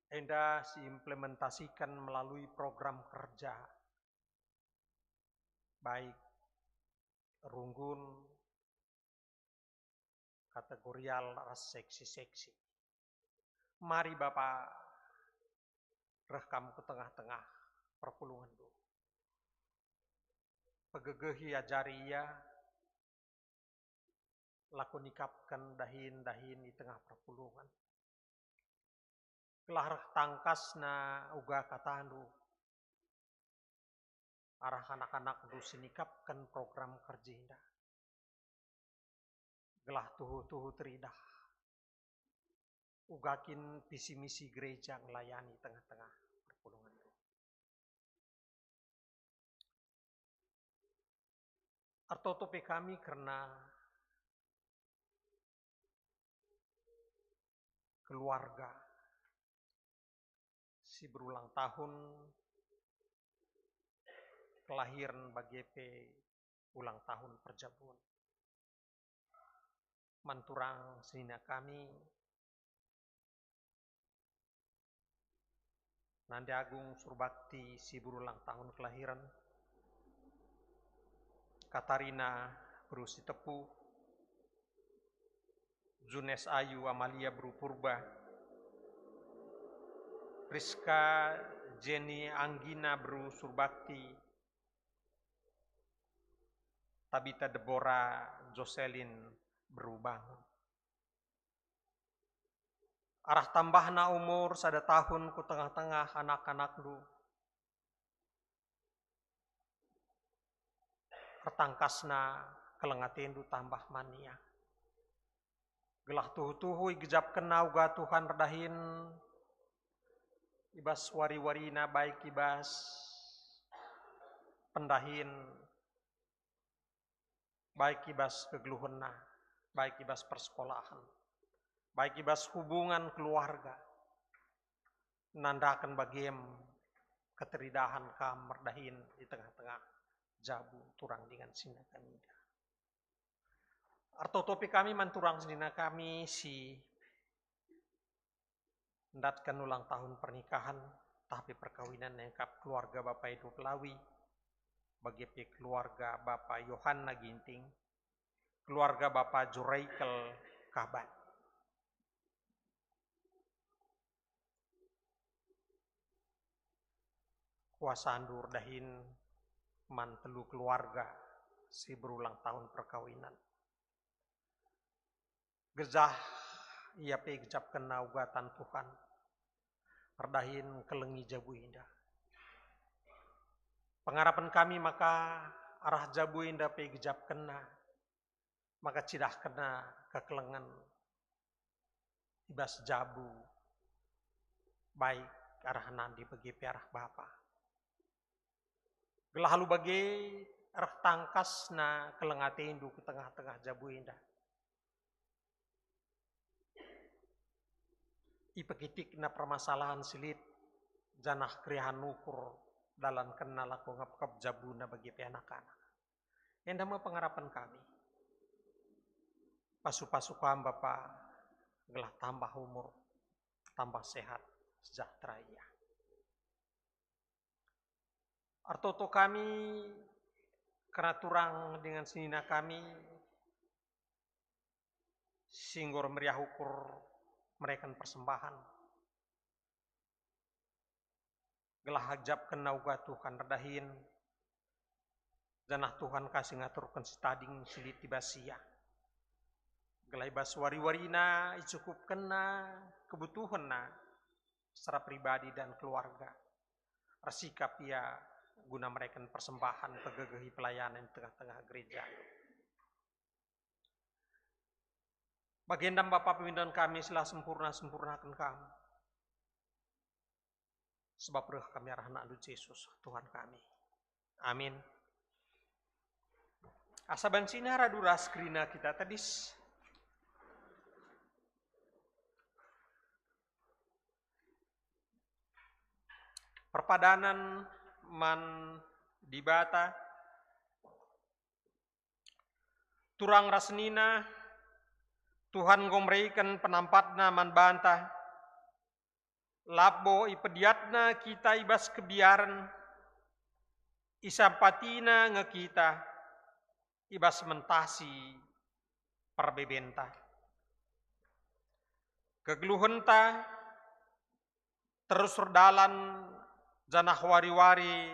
Enda diimplementasikan melalui program kerja baik Runggun kategorial seksi-seksi. Mari Bapak rekam ke tengah-tengah perpulungan dulu. Pegegehi ajari ia laku nikapkan dahin-dahin di tengah perpulungan. Kelah tangkasna uga katandu arah anak-anak du sinikapkan program kerja indah. Gelah tuhu-tuhu teridah. Ugakin visi misi gereja melayani tengah-tengah perpulungan itu. Artotope kami karena keluarga si berulang tahun kelahiran bagi ulang tahun perjamuan. Manturang senina kami Nandi Agung Surbakti si berulang tahun kelahiran. Katarina Berusi Tepu, Junes Ayu Amalia Bru Purba, Priska Jenny Anggina Bru Surbakti, Tabita Deborah Jocelyn Bru Bangun. Arah tambahna umur sada tahun ku tengah-tengah anak-anak lu. Pertangkasna kelengatendu tambah mania. Gelah tuhu-tuhu igejap kenau ga Tuhan redahin ibas wari-warina baik ibas pendahin baik ibas kegeluhena, baik ibas persekolahan, baik ibas hubungan keluarga, nandakan bagiem keteridahan kam merdahin di tengah-tengah jabu turang dengan sina kami. Arto topik kami manturang sina kami si mendatkan ulang tahun pernikahan tapi perkawinan nengkap keluarga Bapak Edo Pelawi bagi keluarga Bapak Yohanna Ginting, keluarga Bapak Juraikel Kaban. Kuasa andur dahin mantelu keluarga si berulang tahun perkawinan. Gezah ia pegejap kena ugatan Tuhan. Perdahin kelengi jabu indah. Pengharapan kami maka arah jabu indah pegejap kena. Maka cidah kena kekelengan. Ibas jabu. Baik arah nandi bagi arah Bapa. Gelah halu bagi arah tangkas na kelengatendu ke tengah-tengah jabu indah. Ipekitik na permasalahan silit janah krihan ukur dalam kenal aku ngap-ngap jabuna bagi anak-anak. Endama pengharapan kami. Pasu-pasu kam Bapak gelah tambah umur, tambah sehat, sejahtera ia. Artoto kami keraturang dengan sinina kami singgor meriah ukur mereka persembahan. Gelah hajab kena uga Tuhan redahin. Janah Tuhan kasih ngaturkan stading silit tibasia. Gelah ibas wari-warina cukup kena kebutuhan na secara pribadi dan keluarga. Bersikap ia guna mereka persembahan pegegehi pelayanan di tengah-tengah gereja. Bagendam Bapak pemimpin kami selah sempurnakan kami. Sebab reh kami arah anak Yesus Tuhan kami. Amin. Asa bancina radura skrina kita tadis. Perpadanan man dibata. Turang rasnina Tuhan ngomreikan penampatna man bantah. Labo ipediatna kita ibas kebiaran. Isampatina ngekita ibas mentasi perbebenta. Kegeluhenta terus redalan janah wari-wari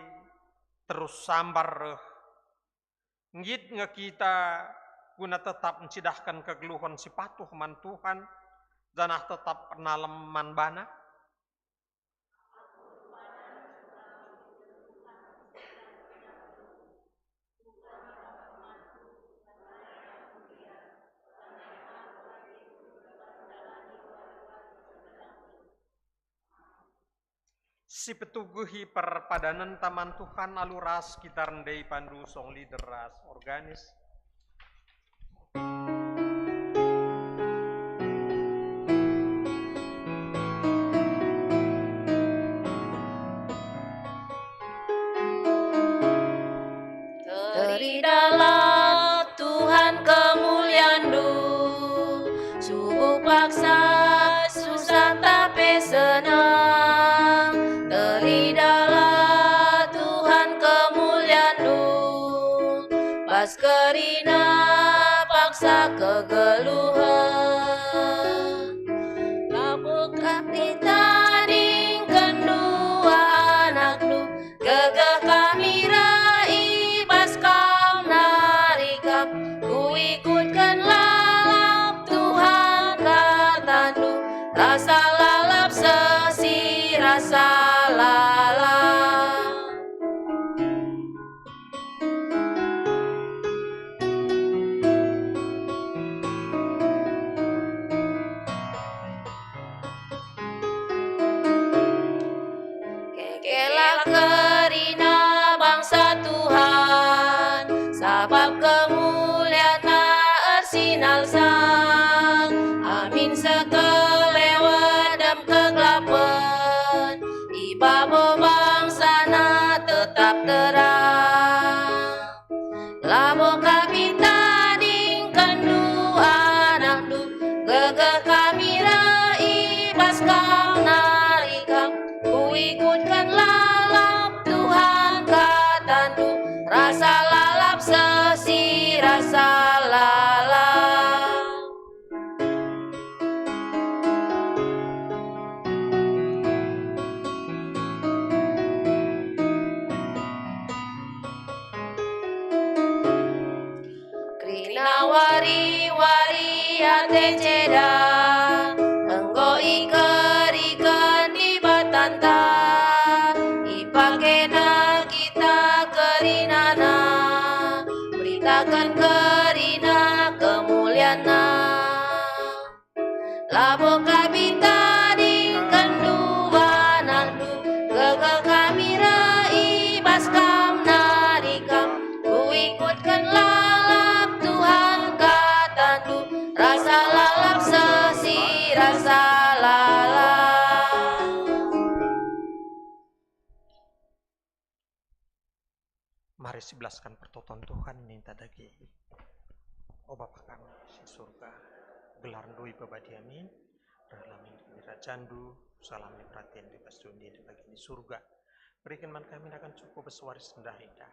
terus sambar. Ngit ngekita guna tetap mencidahkan kegeluhan si patuh man Tuhan, janah tetap pernalem man bana. Si petuguhi perpadanan taman Tuhan lalu ras kita rendai pandu song leader ras organis. Teridalah Tuhan kemuliaan-Du, subuh paksa susah tapi senang. Teridalah Tuhan kemuliaan-Du, pas kerina paksa kegeluhan. Labuk kami tandingkan dua anak-Du, gegah kami raih pas kau narikap. Ku ikutkan lalap Tuhan kata-Du, rasa lalap sesi rasa lalap. kerina bangsa Tuhan, sabab kemuliaan ersinal sang. Amin sekelewat kegelapan, ibabo bangsa na tetap terang. Labo kami tading kendu anak du, gege kami reibas kau narikam. Ku ikutkan lalap Tuhan katandu, rasa lalap sesi rasa lalap. Krina wari-wari ate jeda, enggo iker-iker di batanta, ipakena kita kerinana, beritakan kerina kemuliana. Labo kami tadi kendua nandu, gegel kami reibas kam narikam. Ku ikutkan lalap Tuhan katandu, rasa lalap sesi rasa lalap. Mari sebelaskan pertoton Tuhan minta dagi. O Bapa kami di surga, gelar dui babadi amin. Rahalamin rajandu, salami perhatian bebas dunia di bagian di surga. Berikan man kami akan cukup bersuaris rendah indah.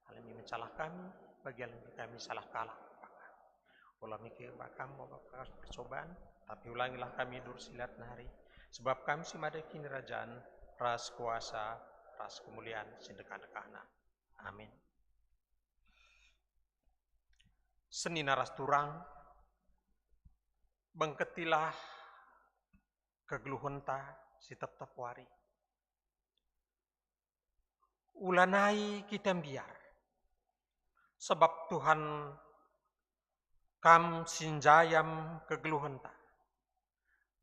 Alami mencalah kami, bagi alami kami salah kalah. Ulami ke bakam bapak percobaan, tapi ulangilah kami dursilat nari. Sebab kami si madaki kerajaan, ras kuasa, ras kemuliaan, sindekan-dekana. Amin. Seni naras turang, bengketilah kegeluhenta si tetap wari. Ulanai kita biar, sebab Tuhan kam sinjayam kegeluhenta,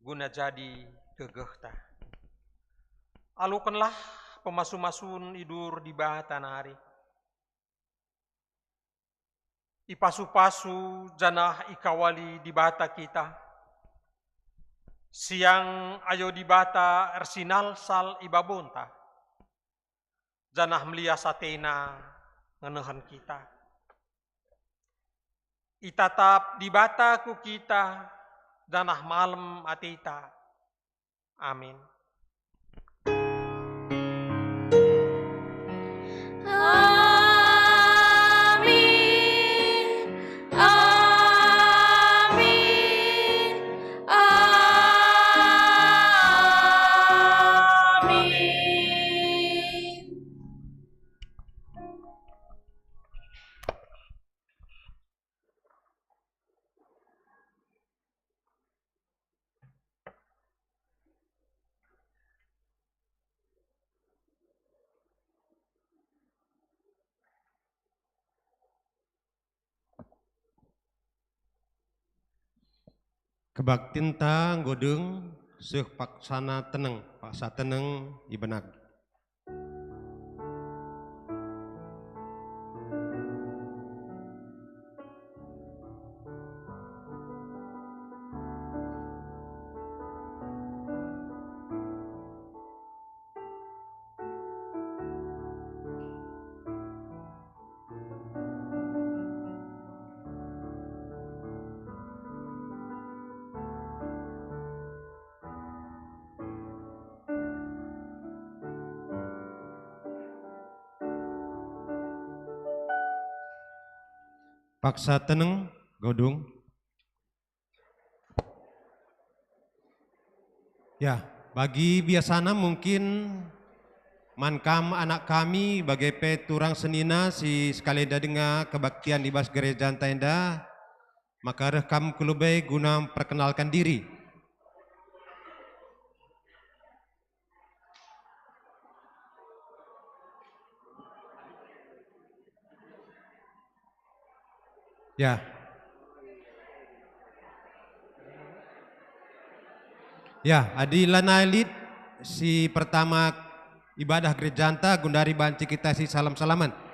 guna jadi gegehta. Alukanlah pemasu-masun idur di bahatan hari. Ipasu-pasu janah ikawali di bata kita. Siang ayo di bata ersinal sal ibabonta. Janah melia satena ngenehen kita. Itatap di bata ku kita, janah malam atita. Amin. Kebaktinta godeng seuh paksana teneng, paksa teneng ibenag. Paksa teneng godung. Ya, bagi biasana mungkin mankam anak kami bagai peturang senina si sekali dengar kebaktian di bas gereja tenda, maka rekam kulubai guna perkenalkan diri. Ya. Ya, Adi Lanailit si pertama ibadah gereja anta gundari banci kita si salam salaman.